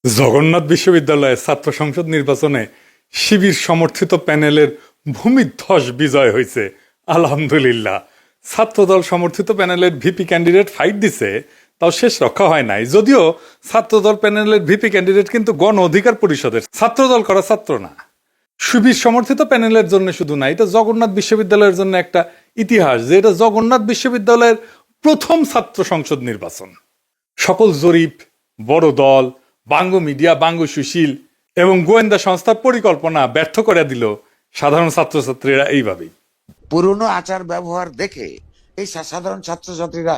জগন্নাথ বিশ্ববিদ্যালয়ের ছাত্র সংসদ নির্বাচনে শিবির সমর্থিত প্যানেলের ভূমিধ্বস বিজয় হয়েছে। আলহামদুলিল্লাহ। ছাত্রদল সমর্থিত প্যানেলের ভিপি ক্যান্ডিডেট ফাইট দিছে, তাও শেষ রক্ষা হয় নাই। যদিও ছাত্রদল প্যানেলের ভিপি ক্যান্ডিডেট কিন্তু গণ অধিকার পরিষদের, ছাত্রদল করা ছাত্র না। শিবির সমর্থিত প্যানেলের জন্য শুধু না, এটা জগন্নাথ বিশ্ববিদ্যালয়ের জন্য একটা ইতিহাস যে এটা জগন্নাথ বিশ্ববিদ্যালয়ের প্রথম ছাত্র সংসদ নির্বাচন। সকল জরিপ, বড় দল, বাঙ্গু মিডিয়া, বাঙ্গু সুশীল এবং গোয়েন্দা সংস্থার পরিকল্পনা ব্যর্থ করে দিল সাধারণ ছাত্রছাত্রীরা এইভাবেই। পুরনো আচার ব্যবহার দেখে এই সাধারণ ছাত্রছাত্রীরা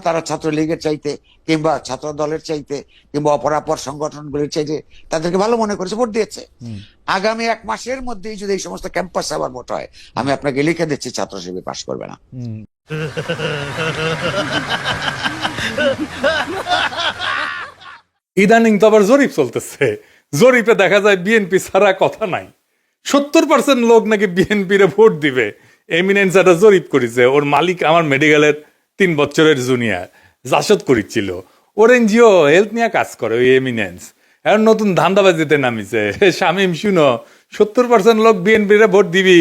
তারা ছাত্রলীগের চাইতে কিংবা ছাত্র দলের চাইতে কিংবা অপরাপর সংগঠনগুলির চাইতে তাদেরকে ভালো মনে করেছে, ভোট দিয়েছে। আগামী 1 মাসের মধ্যেই যদি এই সমস্ত ক্যাম্পাস আবার ভোট হয়, আমি আপনাকে লিখে দিচ্ছি ছাত্র শিবির পাশ করবে না। ইদানিং তো আবার জরিপ চলতেছে। জরিপে দেখা যায় বিএনপি ছাড়া কথা নাই। 70% লোক নাকি বিএনপিরে ভোট দিবে। এমিনেন্স একটা জরিপ করেছে, ওর মালিক আমার মেডিকেলের 3 বছরের জুনিয়র জাসদ করেছিল। ওর এনজিও হেলথ নিয়ে কাজ করে ওই এমিনেন্স। এখন নতুন ধান্দাবাজিতে নামিছে। শামীম শুনো, 70% লোক বিএনপিরে ভোট দিবি,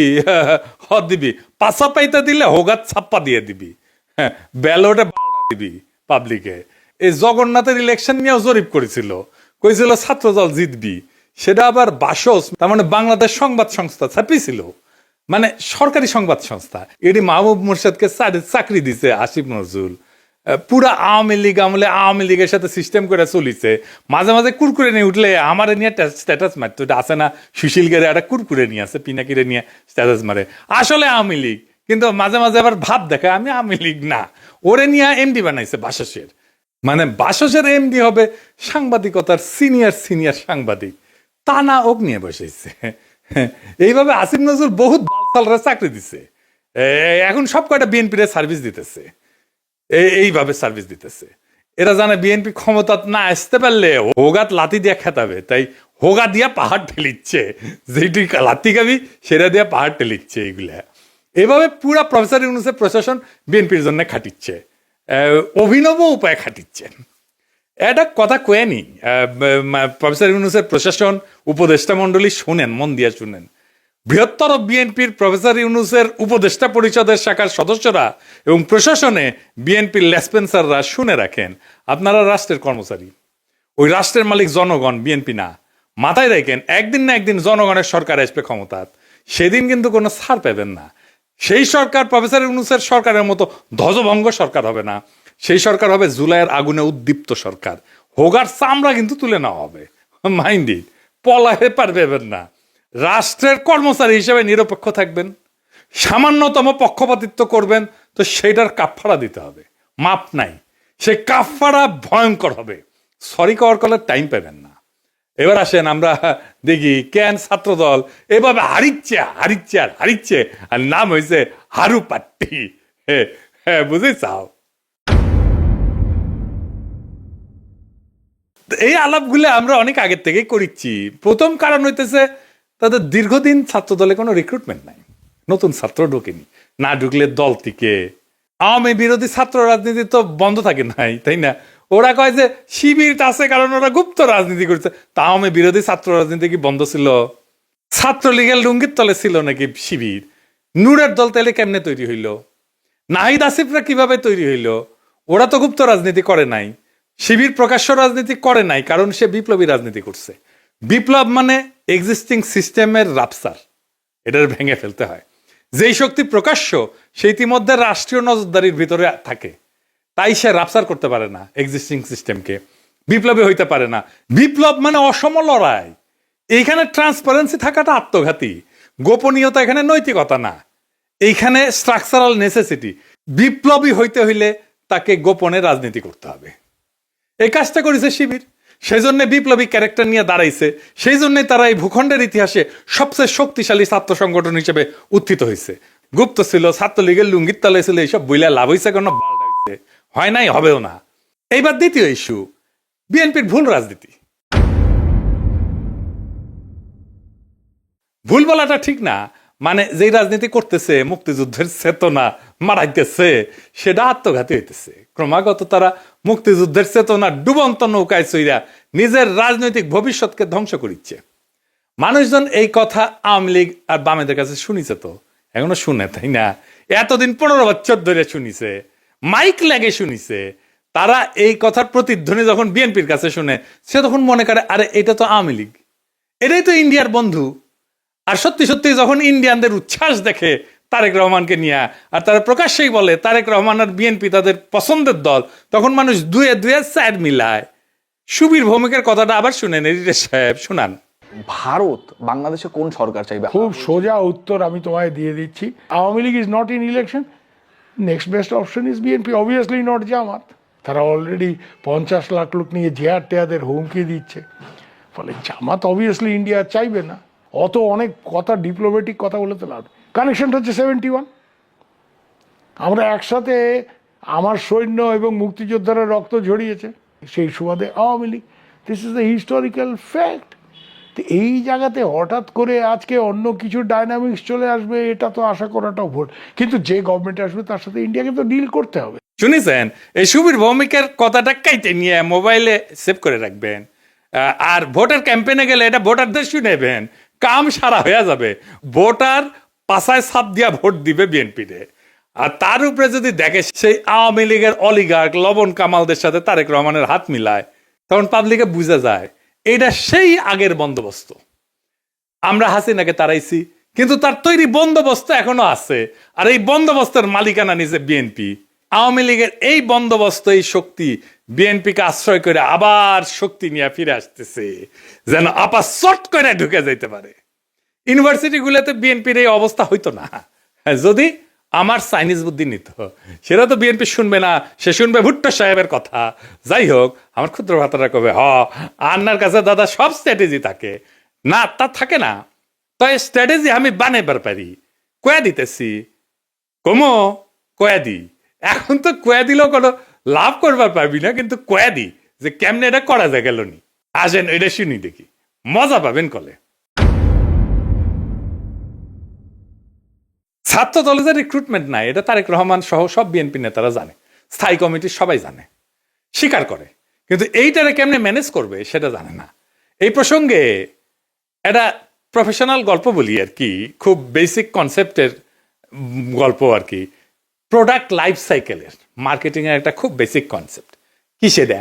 হদ দিবি, পাশা পাইতে দিলে হোগাত ছাপ্পা দিয়ে দিবি, ব্যালটে দিবি পাবলিকে। এই জগন্নাথের ইলেকশন নিয়েও জরিপ করেছিল, কইছিল ছাত্রদল জিতবি। সেটা আবার বাসস, তার মানে বাংলাদেশ সংবাদ সংস্থা ছাপিয়েছিল, মানে সরকারি সংবাদ সংস্থা। এটি মাহবুব মোর্শেদকে চাকরি দিছে আসিফ নজরুল। পুরা আওয়ামী লীগ আমলে আওয়ামী লীগের সাথে সিস্টেম করে চলিছে। মাঝে মাঝে কুরকুরে নিয়ে উঠলে আমার নিয়ে স্ট্যাটাস মারতো। এটা আছে না, সুশীল গেরে একটা কুরকুরে নিয়ে আছে, পিনাকিরে নিয়ে স্ট্যাটাস মারে, আসলে আওয়ামী লীগ। কিন্তু মাঝে মাঝে আবার ভাব দেখায় আমি আওয়ামী লীগ না। ওরে নিয়ে এমডি বানাইছে বাসসের। মানে বাসসের এমডি হবে সাংবাদিকতার সিনিয়র সাংবাদিক, তা না ওক নিয়ে বসেছে। এইভাবে আসিফ নজরুল বহুত বালসালরা চাকরি দিছে। এখন সব কয়টা বিএনপির সার্ভিস দিতেছে, এইভাবে সার্ভিস দিতেছে। এরা জানে বিএনপি ক্ষমতা না আসতে পারলে হোগাত লাথি দিয়া খেতাবে, তাই হোগা দিয়া পাহাড় ঠেলিচ্ছে। যেটি লাথি খাবি সেটা দিয়া পাহাড় ঠেলিচ্ছে। এইগুলা এভাবে পুরা প্রফেসর ইউনূসের প্রশাসন বিএনপির জন্য খাটিচ্ছে, অভিনব উপায়ে খাটিচ্ছে। এটা কথা কয়েনি প্রফেসর ইউনূসের প্রশাসন, উপদেষ্টা মন্ডলী শুনেন, মন দিয়ে শুনেন। বৃহত্তর বিএনপির প্রফেসর ইউনূসের উপদেষ্টা পরিষদের শাখার সদস্যরা এবং প্রশাসনে বিএনপির লেসপেন্সাররা শুনে রাখেন, আপনারা রাষ্ট্রের কর্মচারী, ওই রাষ্ট্রের মালিক জনগণ, বিএনপি না। মাথায় রাখেন, একদিন না একদিন জনগণের সরকার আসবে ক্ষমতা, সেদিন কিন্তু কোনো ছাড় পাবেন না। সেই সরকার প্রফেসর ইউনূসের সরকারের মতো ধ্বজভঙ্গ সরকার হবে না। সেই সরকার হবে জুলাইয়ের আগুনে উদ্দীপ্ত সরকার। হোগার চামড়া কিন্তু তুলে নেওয়া হবে, মাইন্ডি পলাহে পারবেন না। রাষ্ট্রের কর্মচারী হিসেবে নিরপেক্ষ থাকবেন, সামান্যতম পক্ষপাতিত্ব করবেন তো সেইটার কাফফারা দিতে হবে, মাপ নাই। সেই কাফফারা ভয়ঙ্কর হবে, সরি কওয়ার কলের টাইম পাবেন না। এবার আসেন আমরা দেখি কেন ছাত্রদল এভাবে হারিচ্ছে আর নাম হয়েছে হারু পাট্টি। হ্যাঁ বুঝে চাও। এই আলাপগুলো আমরা অনেক আগের থেকেই করিচ্ছি। প্রথম কারণ হইতেছে তাদের দীর্ঘদিন ছাত্র দলে কোনো রিক্রুটমেন্ট নাই, নতুন ছাত্র ঢোকেনি। না ঢুকলে দল থেকে আওয়ামী বিরোধী ছাত্র রাজনীতি তো বন্ধ থাকে নাই, তাই না? ওরা কয় যে শিবির আছে কারণ ওরা গুপ্ত রাজনীতি করছে। তা আওয়ামী বিরোধী ছাত্র রাজনীতি কি বন্ধ ছিল? ছাত্রলীগের লুঙ্গির তলে ছিল নাকি শিবির? নূরের দল তাহলে কেমনে তৈরি হইল? নাহিদ আসিফরা কিভাবে তৈরি হইল? ওরা তো গুপ্ত রাজনীতি করে নাই। শিবির প্রকাশ্য রাজনীতি করে নাই, কারণ সে বিপ্লবী রাজনীতি করছে। বিপ্লব মানে এক্সিস্টিং সিস্টেমের রাপসার, এটার ভেঙে ফেলতে হয়। যেই শক্তি প্রকাশ্য সে ইতিমধ্যে রাষ্ট্রীয় নজরদারির ভিতরে থাকে, তাই সে রাপসার করতে পারে না এক্সিস্টিং সিস্টেমকে, বিপ্লবী হইতে পারে না। বিপ্লব মানে অসম লড়াই। এইখানে ট্রান্সপারেন্সি থাকাটা আত্মঘাতী, গোপনীয়তা এখানে নৈতিকতা না, এইখানে স্ট্রাকচারাল নেসেসিটি। বিপ্লবী হইতে হইলে তাকে গোপনে রাজনীতি করতে হবে। এই কাজটা করেছে শিবির, সেই জন্য বিপ্লবী ক্যারেক্টার নিয়ে দাঁড়াইছে। সেই জন্যই তারা এই ভূখণ্ডের ইতিহাসে সবচেয়ে শক্তিশালী ছাত্র সংগঠন হিসেবে উত্থিত হয়েছে। গুপ্ত ছিল, ছাত্রলীগের লুঙ্গির তলে ছিল, এইসব বইলা লাভ হয়েছে কেন? হয় নাই, হবেও না। এইবার দ্বিতীয় ইস্যু, বিএনপির ভুল রাজনীতি। ভুল বলাটা ঠিক না, মানে যেই রাজনীতি করতেছে মুক্তিযুদ্ধের চেতনা মারাইতেছে, সেটা আত্মঘাতী হইতেছে। ক্রমাগত তারা মুক্তিযুদ্ধের চেতনা ডুবন্ত নৌকায় চইরা নিজের রাজনৈতিক ভবিষ্যৎকে ধ্বংস করিচ্ছে। মানুষজন এই কথা আওয়ামী লীগ আর বামেদের কাছে শুনিছে, তো এখনো শুনে, তাই না? এতদিন 15 বছর ধরে শুনিছে, মাইক লাগে শুনিছে। তারা এই কথার প্রতিধ্বনি যখন বিএনপির কাছে শুনে, সে তখন মনে করে আরে এটা তো আওয়ামী লীগ, এটাই তো ইন্ডিয়ার বন্ধু। আর সত্যি সত্যি যখন ইন্ডিয়ানদের উচ্ছ্বাস দেখে তারেক রহমানকে নিয়ে, আর তারা প্রকাশ্যেই বলে তারেক রহমান আর বিএনপি তাদের পছন্দের দল, তখন মানুষ দুয়ে দুয়ে চার মিলায়। সুবীর ভৌমিকের কথাটা আবার শুনেন, এডিটর সাহেব শুনান। ভারত বাংলাদেশে কোন সরকার চাইবে? খুব সোজা উত্তর আমি তোমায় দিয়ে দিচ্ছি। Awami League is not in election, next best option is BNP, obviously not Jamaat. তারা অলরেডি 50 লাখ লোক নিয়ে জেহার টেয়াদের হুমকি দিচ্ছে, ফলে জামাত অবভিয়াসলি ইন্ডিয়া চাইবে না। অত অনেক কথা, ডিপ্লোম্যাটিক কথা বলে তো লাভ। কানেকশনটা হচ্ছে 71। আমরা একসাথে, আমার সৈন্য এবং মুক্তিযোদ্ধারা রক্ত ঝরিয়েছে, সেই সুবাদে Awami League. This is the historical fact. তো এই জায়গাতে হঠাৎ করে আজকে অন্য কিছু ডাইনামিক্স চলে আসবে, এটা তো আশা করাটাও ভুল। কিন্তু যে গভর্নমেন্ট আসবে তার সাথে ইন্ডিয়াকে তো ডিল করতে হবে। শুনেছেন? এই সুবীর ভৌমিকের কথাটা কাইতে নিয়ে মোবাইলে সেভ করে রাখবেন, আর ভোটার ক্যাম্পেইনে গেলে এটা ভোটারদের শুনেবেন, কাম সারা হয়ে যাবে। ভোটার পাশায় ছাপ দিয়া ভোট দিবে বিএনপিতে। আর তার উপরে যদি দেখে সেই আওয়ামী লীগের অলিগার্ক লবণ কামালদের সাথে তারেক রহমানের হাত মিলায়, তখন পাবলিকে বুঝা যায় এটা সেই আগের বন্দোবস্ত। আমরা হাসিনাকে তাড়াইছি, কিন্তু তার তৈরি বন্দোবস্ত এখনো আছে, আর এই বন্দোবস্তের মালিকানা নিজে বিএনপি। আওয়ামী লীগের এই বন্দোবস্ত, এই শক্তি বিএনপিকে আশ্রয় করে আবার শক্তি নিয়ে ফিরে আসতেছে, যেন আপা শর্ট করে ঢুকে যাইতে পারে। ইউনিভার্সিটি গুলোতে বিএনপির এই অবস্থা হইতো না যদি আমার চাইনিজ বুদ্ধি নিত। সেটা তো বিএনপি শুনবে না, সে শুনবে ভুট্টো সাহেবের কথা। যাই হোক, আমার ক্ষুদ্র ভাতারা কবে আন্নার কাছে দাদা সব স্ট্র্যাটেজি থাকে না, তা থাকে না। তো এই স্ট্র্যাটেজি আমি বানাইবার পারি, কয়া দিতেছি, কমো কয়া দি। এখন তো কয়া দিলেও কোনো লাভ করবার পারবি না, কিন্তু কয়া দি যে কেমনে এটা করা যায় গেল নি। আসেন এটা শুনি দেখি, মজা পাবেন কলে। ছাত্র দলে যে রিক্রুটমেন্ট নাই, এটা তারেক রহমান সহ সব বিএনপি নেতারা জানে, স্থায়ী কমিটির সবাই জানে, স্বীকার করে, কিন্তু এইটারে কেমনে ম্যানেজ করবে সেটা জানে না। এই প্রসঙ্গে একটা প্রফেশনাল গল্প বলি আর কি, খুব বেসিক কনসেপ্টের গল্প আর কি। প্রোডাক্ট লাইফ সাইকেলের মার্কেটিং এর একটা খুব বেসিক কনসেপ্ট। কি সেটা?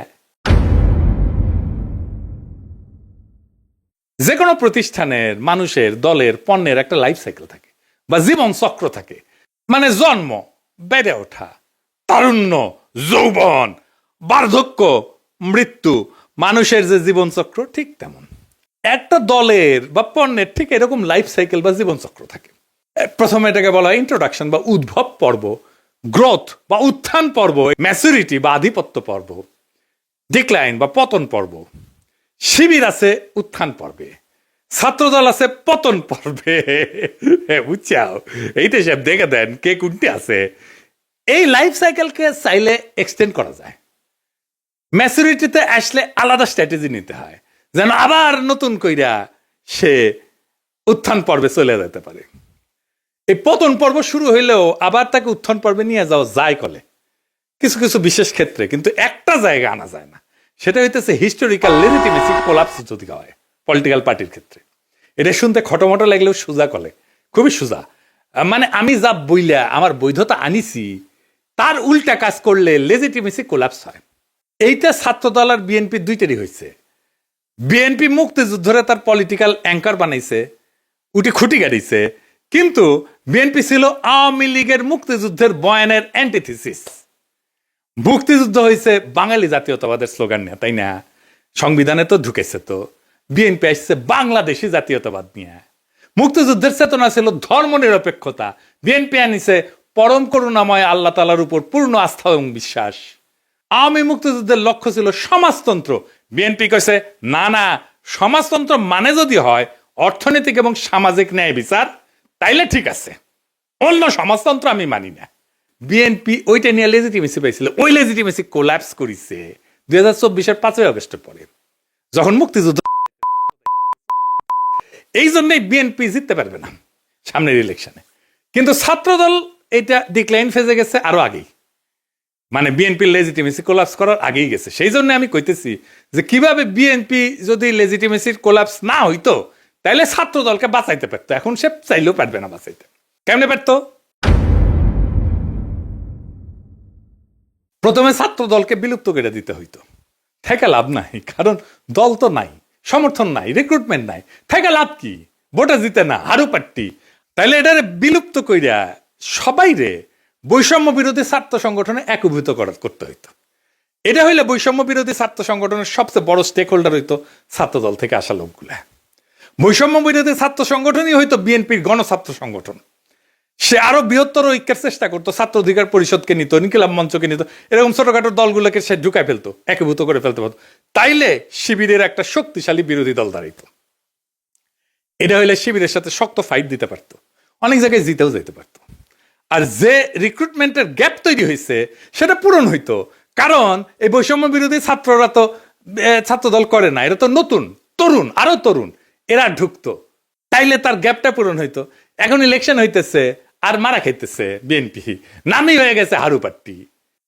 যে কোনো প্রতিষ্ঠানের, মানুষের, দলের, পণ্যের একটা লাইফ সাইকেল থাকে বা জীবন চক্র থাকে। মানে জন্ম, বেড়ে ওঠা, তারুণ্য, যৌবন, বার্ধক্য, মৃত্যু, মানুষের যে জীবন চক্র ঠিক তেমন একটা দলের বা পণ্যের ঠিক এরকম লাইফ সাইকেল বা জীবন চক্র থাকে। প্রথমে এটাকে বলা হয় ইন্ট্রোডাকশন বা উদ্ভব পর্ব, গ্রোথ বা উত্থান পর্ব, ম্যাচুরিটি বা আধিপত্য পর্ব, ডিক্লাইন বা পতন পর্ব। শিবির আছে উত্থান পর্বে, ছাত্রদল আছে পতন পর্বে। বুঝছাও? এইটা সব দেখে দেন কে কোনটি আছে। এই লাইফ সাইকেলকে চাইলে এক্সটেন্ড করা যায়। ম্যাচুরিটিতে আসলে আলাদা স্ট্র্যাটেজি নিতে হয়, যেন আবার নতুন কইরা সে উত্থান পর্বে চলে যেতে পারে। এই পতন পর্ব শুরু হইলেও আবার তাকে উত্থান পর্বে নিয়ে যাওয়া যায় কলে কিছু কিছু বিশেষ ক্ষেত্রে, কিন্তু একটা জায়গা আনা যায় না। সেটা হইতেছে হিস্টোরিক্যাল লেজিটিমেসি কোলাপস যদি হয় পলিটিক্যাল পার্টির ক্ষেত্রে। এটা শুনতে খটোমটো লাগলেও সোজা কলে, খুবই সোজা। মানে আমি যা বইলা আমার বৈধতা আনিছি তার উল্টা কাজ করলে লেজিটিমেসি কোলাপস হয়। এইটা ছাত্রদল আর বিএনপি দুইটারই হয়েছে। বিএনপি মুক্তিযুদ্ধরে তার পলিটিক্যাল অ্যাঙ্কার বানাইছে, উঠি খুঁটি গাড়িছে, কিন্তু বিএনপি ছিল আওয়ামী লীগের মুক্তিযুদ্ধের বয়ানের অ্যান্টিথিসিস। মুক্তিযুদ্ধ হয়েছে বাঙালি জাতীয়তাবাদের স্লোগান নিয়ে, তাই না? সংবিধানে তো ঢুকেছে। তো বিএনপি আসছে বাংলাদেশি জাতীয়তাবাদ নিয়ে। মুক্তিযুদ্ধের চেতনা ছিল ধর্ম নিরপেক্ষতা, বিএনপি আনিছে পরম করুণাময় আল্লাহ তাআলার উপর পূর্ণ আস্থা এবং বিশ্বাস। আওয়ামী মুক্তিযুদ্ধের লক্ষ্য ছিল সমাজতন্ত্র, বিএনপি কইছে না না, সমাজতন্ত্র মানে যদি হয় অর্থনৈতিক এবং সামাজিক ন্যায় বিচার, তাইলে ঠিক আছে, অন্য সমাজতন্ত্র আমি মানি না। বিএনপি ওইটা নিয়ে লেজিটিমেসি পাইছিল, ওই লেজিটিমেসি কোল্যাপস করেছে 2024-এর 5ই আগস্টের পরে, যখন মুক্তিযুদ্ধ। এই জন্যই বিএনপি জিততে পারবে না। সামনের ইলেকশনে। কিন্তু ছাত্রদল এটা ডিক্লাইন ফেজে গেছে আরো আগেই, মানে বিএনপির লেজিটিমেসি কোলাপস করার আগেই গেছে। সেই জন্য আমি কইতেছি যে কিভাবে বিএনপি যদি লেজিটিমেসির কোলাপস না হইতো তাহলে ছাত্রদলকে বাঁচাইতে পারতো, এখন সে চাইলেও পারবে না বাঁচাইতে। কেমনে পারতো? প্রথমে ছাত্র দলকে বিলুপ্ত করে দিতে হইতো, থেকে লাভ নাই, কারণ দল তো নাই, সমর্থন নাই, রিক্রুটমেন্ট নাই, থেকে লাভ কি? ভোটে জিতে না, হারু পাট্টি। তাইলে এটারে বিলুপ্ত কইরা সবাই রে বৈষম্য বিরোধী ছাত্র সংগঠনে একীভূত করতে হইতো। এটা হইলে বৈষম্য বিরোধী ছাত্র সংগঠনের সবচেয়ে বড় স্টেক হোল্ডার হইতো ছাত্র দল থেকে আসা লোকগুলা। বৈষম্য বিরোধী ছাত্র সংগঠনই হইতো বিএনপির গণছাত্র সংগঠন। সে আরো বৃহত্তর ঐক্যের চেষ্টা করতো, ছাত্র অধিকার পরিষদকে নিত, ইনকিলাব মঞ্চকে নিত, এরকম ছোটখাটো দলগুলোকে সে ঢুকায় ফেলতো, একীভূত করে ফেলতে পারতো। তাইলে শিবিরের একটা শক্তিশালী বিরোধী দল দাঁড়াইতো। এটা হইলে শিবিরের সাথে শক্ত ফাইট দিতে পারতো, অনেক জায়গায় জিতেও যেতে পারতো। আর যে রিক্রুটমেন্টের গ্যাপ তৈরি হয়েছে সেটা পূরণ হইতো, কারণ এই বৈষম্য বিরোধী ছাত্ররা তো ছাত্র দল করে না, এরা তো নতুন তরুণ, আরো তরুণ, এরা ঢুকতো, তাইলে তার গ্যাপটা পূরণ হইতো। এখন ইলেকশন হইতেছে আর মারা খাইতেছে বিএনপি, নামই হয়ে গেছে হারু পাট্টি।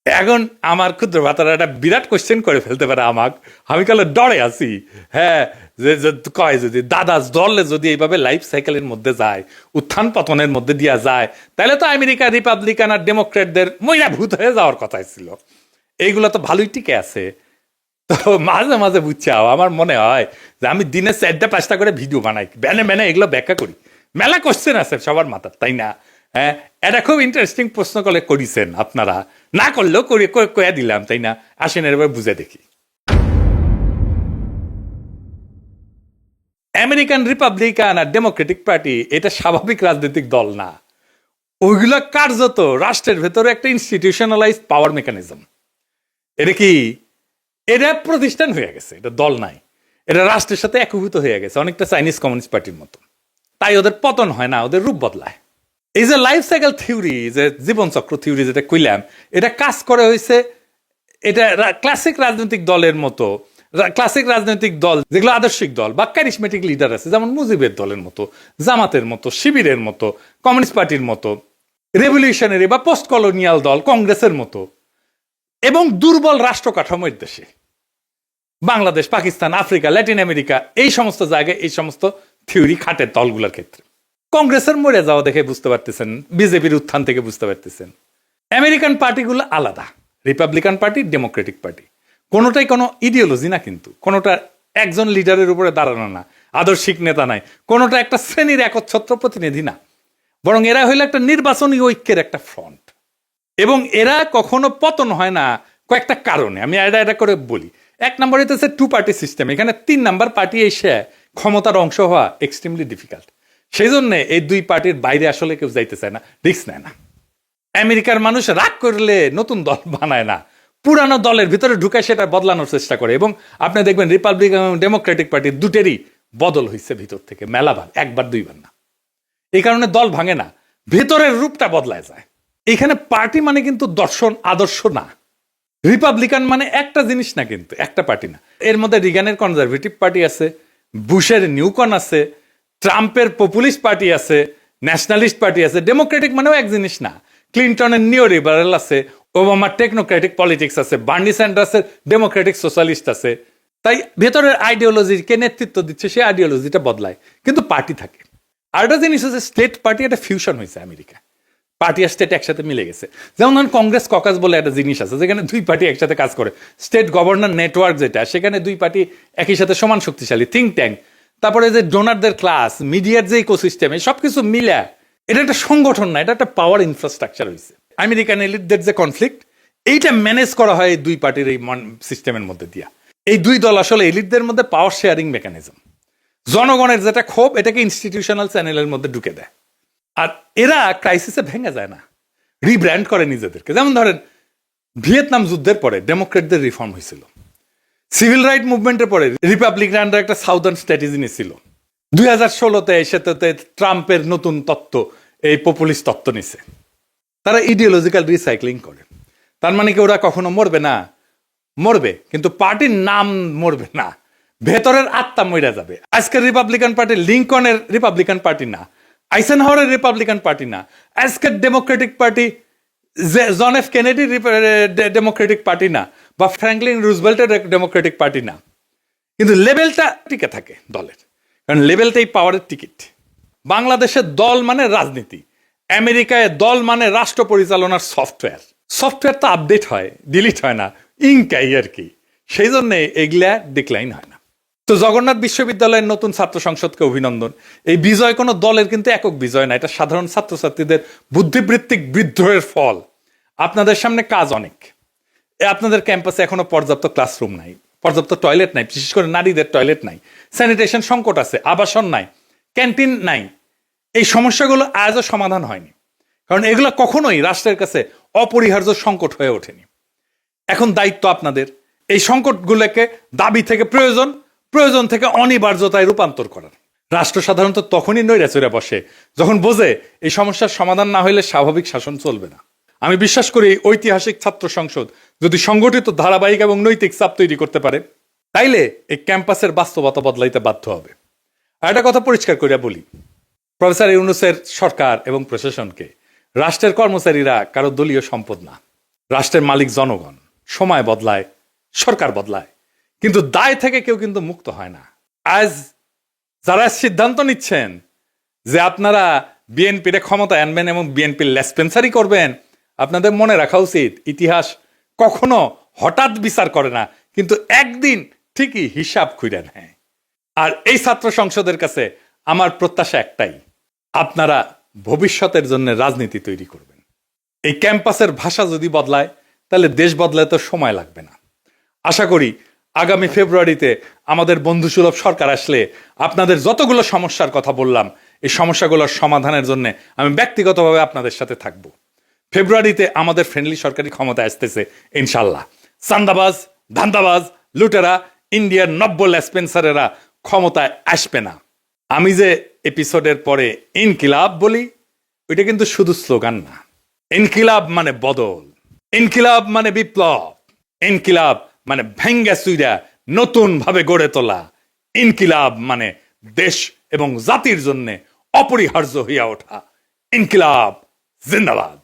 এখন আমার ক্ষুদ্র ভাতারা একটা বিরাট কোশ্চেন করে ফেলতে পারে আমাকে, আমি কালে ডরে আছি। হ্যাঁ, যে কয় যদি দাদা দলে যদি এইভাবে লাইফ সাইকেলের মধ্যে যায়, উত্থান পতনের মধ্যে দিয়া যায়, তাহলে তো আমেরিকা রিপাবলিকান আর ডেমোক্রেটদের মইরা ভূত হয়ে যাওয়ার কথাই ছিল। এইগুলো তো ভালোই টিকে আছে। তো মাঝে মাঝে বুঝছাও আমার মনে হয় যে আমি দিনে 4-5টা করে ভিডিও বানাই, বেনে এগুলো ব্যাখ্যা করি। মেলা কোশ্চেন আছে সবার মাথার, তাই না? হ্যাঁ, এটা খুব ইন্টারেস্টিং প্রশ্ন করে করেছেন আপনারা, না করলেও কয়ে দিলাম, তাই না? আসেন এবার বুঝে দেখি। আমেরিকান রিপাবলিকান আর ডেমোক্রেটিক পার্টি এটা স্বাভাবিক রাজনৈতিক দল না, ওইগুলো কার্যত রাষ্ট্রের ভেতরে একটা ইনস্টিটিউশনালাইজ পাওয়ার মেকানিজম। এটা কি? এটা প্রতিষ্ঠান হয়ে গেছে, এটা দল নাই, এটা রাষ্ট্রের সাথে একীভূত হয়ে গেছে, অনেকটা চাইনিজ কমিউনিস্ট পার্টির মতো। তাই ওদের পতন হয় না, ওদের রূপ বদলায়। এই যে লাইফ সাইকেল থিওরি, যে জীবনচক্র থিওরি যেটা কইলাম, এটা কাজ করে হয়েছে, এটা ক্লাসিক রাজনৈতিক দলের মতো, ক্লাসিক রাজনৈতিক দল যেগুলো আদর্শিক দল বা ক্যারিসমেটিক লিডার আছে, যেমন মুজিবের দলের মতো, জামাতের মতো, শিবিরের মতো, কমিউনিস্ট পার্টির মতো, রেভলিউশনারি বা পোস্ট কলোনিয়াল দল কংগ্রেসের মতো, এবং দুর্বল রাষ্ট্র কাঠামোর দেশে Bangladesh, Pakistan, Africa, Latin America, এই সমস্ত জায়গায় এই সমস্ত থিওরি খাটে দলগুলোর ক্ষেত্রে। কংগ্রেসের মরে যাওয়া দেখে বুঝতে পারতেছেন, বিজেপির উত্থান থেকে বুঝতে পারতেছেন। আমেরিকান পার্টিগুলো আলাদা, রিপাবলিকান পার্টি, ডেমোক্রেটিক পার্টি, কোনোটাই কোনো ইডিওলজি না, কিন্তু কোনোটা একজন লিডারের উপরে দাঁড়ানো না, আদর্শিক নেতা নাই, কোনোটা একটা শ্রেণীর একচ্ছত্র প্রতিনিধি না, বরং এরা হইলো একটা নির্বাচনী ঐক্যের একটা ফ্রন্ট। এবং এরা কখনো পতন হয় না কয়েকটা কারণে, আমি এটা করে বলি। এক নম্বর হইতেছে 2 পার্টি সিস্টেম, এখানে 3 নাম্বার পার্টি এসে ক্ষমতার অংশ হওয়া এক্সট্রিমলি ডিফিকাল্ট। সেই জন্য এই 2 পার্টির বাইরে আসলে কেউ যাইতে চায় না, রিস্ক নেয় না। আমেরিকার মানুষ রাগ করলে নতুন দল বানায় না, পুরানো দলের ভিতরে ঢুকে সেটা বদলানোর চেষ্টা করে। এবং আপনি দেখবেন রিপাবলিকান এবং ডেমোক্রেটিক পার্টি দুটেরই বদল হয়েছে ভিতর থেকে মেলাবার, 1-2 না। এই কারণে দল ভাঙে না, ভেতরের রূপটা বদলায় যায়। এখানে পার্টি মানে কিন্তু দর্শন, আদর্শ না। রিপাবলিকান মানে একটা জিনিস না, কিন্তু একটা পার্টি না। এর মধ্যে রিগানের কনজারভেটিভ পার্টি আছে, বুশের নিউকন আছে, ট্রাম্পের পপুলিস্ট পার্টি আছে, ন্যাশনালিস্ট পার্টি আছে। ডেমোক্রেটিক মানেও এক জিনিস না। ক্লিন্টনের নিও লিবারেল আছে, ওবামার টেকনোক্রেটিক পলিটিক্স আছে, বার্নি স্যান্ডার্সের ডেমোক্রেটিক সোশ্যালিস্ট আছে। তাই ভেতরের আইডিওলজি কে নেতৃত্ব দিচ্ছে সেই আইডিওলজিটা বদলায়, কিন্তু পার্টি থাকে। আর একটা জিনিস হচ্ছে স্টেট পার্টি, একটা ফিউশন হয়েছে আমেরিকা, পার্টি আর স্টেট একসাথে মিলে গেছে। যেমন ধরেন কংগ্রেস ককাস বলে একটা জিনিস আছে, যেখানে 2 পার্টি একসাথে কাজ করে। স্টেট গভর্নর নেটওয়ার্ক যেটা, সেখানে 2 পার্টি একই সাথে সমান শক্তিশালী। থিঙ্ক ট্যাঙ্ক, তারপরে যে ডোনারদের ক্লাস, মিডিয়ার যে ইকোসিস্টেম, এই সবকিছু মিলে এটা একটা সংগঠন না, এটা একটা পাওয়ার ইনফ্রাস্ট্রাকচার হয়েছে। আমেরিকান এলিটদের যে কনফ্লিক্ট, এইটা ম্যানেজ করা হয় এই 2 পার্টির এই সিস্টেমের মধ্যে দিয়া। এই 2 দল আসলে এলিটদের মধ্যে পাওয়ার শেয়ারিং মেকানিজম। জনগণের যেটা ক্ষোভ, এটাকে ইনস্টিটিউশনাল চ্যানেলের মধ্যে ঢুকে দেয়। আর এরা ক্রাইসিসে ভেঙে যায় না, রিব্র্যান্ড করে নিজেদেরকে। যেমন ধরেন ভিয়েতনাম যুদ্ধের পরে ডেমোক্রেটদের রিফর্ম হয়েছিল, সিভিল রাইট মুভমেন্টের পরে রিপাবলিকানরা একটা সাউদার্ন স্ট্র্যাটেজি নিয়েছিল, 2016-তে সেটাতে ট্রাম্পের নতুন তত্ত্ব, এই পপুলিস্ট তত্ত্ব নিছে। তারা ইডিওলজিক্যাল রিসাইক্লিং করে। তার মানে কি ওরা কখনো মরবে না? মরবে, কিন্তু পার্টির নাম মরবে না, ভেতরের আত্মা মরে যাবে। আজকের রিপাবলিকান পার্টি লিঙ্কনের রিপাবলিকান পার্টি না, আইসেনহাওয়ারের রিপাবলিকান পার্টি না, আজকের Democratic party John F Kennedy Democratic party না, বা ফ্র্যাঙ্কলিন রুজভেল্টের ডেমোক্রেটিক পার্টি না, কিন্তু লেভেলটা টিকে থাকে দলের, কারণ লেভেলটাই পাওয়ারের টিকিট। বাংলাদেশের দল মানে রাজনীতি, আমেরিকায় দল মানে রাষ্ট্র পরিচালনার সফটওয়্যার। সফটওয়্যার তো আপডেট হয়, ডিলিট হয় না, ইনকাই আর কি। সেই জন্যে এগুলা ডিক্লাইন হয় না। তো জগন্নাথ বিশ্ববিদ্যালয়ের নতুন ছাত্র সংসদকে অভিনন্দন। এই বিজয় কোনো দলের কিন্তু একক বিজয় না, এটা সাধারণ ছাত্রছাত্রীদের বুদ্ধিবৃত্তিক বিদ্রোহের ফল। আপনাদের সামনে কাজ অনেক। আপনাদের ক্যাম্পাসে এখনো পর্যাপ্ত ক্লাসরুম নাই, পর্যাপ্ত টয়লেট নাই, বিশেষ করে নারীদের টয়লেট নাই, স্যানিটেশন সংকট আছে, আবাসন নাই, ক্যান্টিন নাই। এই সমস্যাগুলো আজও সমাধান হয়নি, কারণ এগুলো কখনোই রাষ্ট্রের কাছে অপরিহার্য সংকট হয়ে ওঠেনি। এখন দায়িত্ব আপনাদের এই সংকটগুলোকে দাবি থেকে প্রয়োজন, প্রয়োজন থেকে অনিবার্যতায় রূপান্তর করার। রাষ্ট্র সাধারণত তখনই নৈরাচরে বসে যখন বোঝে এই সমস্যার সমাধান না হইলে স্বাভাবিক শাসন চলবে না। আমি বিশ্বাস করি ঐতিহাসিক ছাত্র সংসদ যদি সংগঠিত, ধারাবাহিক এবং নৈতিক চাপ তৈরি করতে পারে, তাইলে এই ক্যাম্পাসের বাস্তবতা বদলাইতে বাধ্য হবে। আর একটা কথা পরিষ্কার করিয়া বলি, প্রফেসর ইউনূসের সরকার এবং প্রশাসনকে রাষ্ট্রের কর্মচারীরা কারো দলীয় সম্পদ না। রাষ্ট্রের মালিক জনগণ। সময় বদলায়, সরকার বদলায়, কিন্তু দায় থেকে কেউ কিন্তু মুক্ত হয় না। আজ যারা সিদ্ধান্ত নিচ্ছেন যে আপনারা বিএনপির ক্ষমতায় আনবেন এবং বিএনপির লেসপেন্সারি করবেন, আপনাদের মনে রাখা উচিত ইতিহাস কখনো হঠাৎ বিচার করে না, কিন্তু একদিন ঠিকই হিসাব খুঁড়ে নেয়। আর এই ছাত্র সংসদের কাছে আমার প্রত্যাশা একটাই, আপনারা ভবিষ্যতের জন্য রাজনীতি তৈরি করবেন। এই ক্যাম্পাসের ভাষা যদি বদলায়, তাহলে দেশ বদলায় তো সময় লাগবে না। আশা করি আগামী ফেব্রুয়ারিতে আমাদের বন্ধুসুলভ সরকার আসলে আপনাদের যতগুলো সমস্যার কথা বললাম, এই সমস্যাগুলোর সমাধানের জন্য আমি ব্যক্তিগতভাবে আপনাদের সাথে থাকব। ফেব্রুয়ারিতে আমাদের ফ্রেন্ডলি সরকারি ক্ষমতা আসতেছে ইনশাল্লাহ। চান্দাবাজ, ধান্দাবাজ, লুটেরা, ইন্ডিয়ার নব্য লেসপেন্সারেরা ক্ষমতায় আসবে না। আমি যে এপিসোডের পরে ইনকিলাব বলি, ওইটা কিন্তু শুধু স্লোগান না। ইনকিলাব মানে বদল, ইনকিলাব মানে বিপ্লব, ইনকিলাব মানে ভেঙ্গা চুইরা নতুন ভাবে গড়ে তোলা, ইনকিলাব মানে দেশ এবং জাতির জন্য অপরিহার্য হইয়া ওঠা। ইনকিলাব জিন্দাবাদ।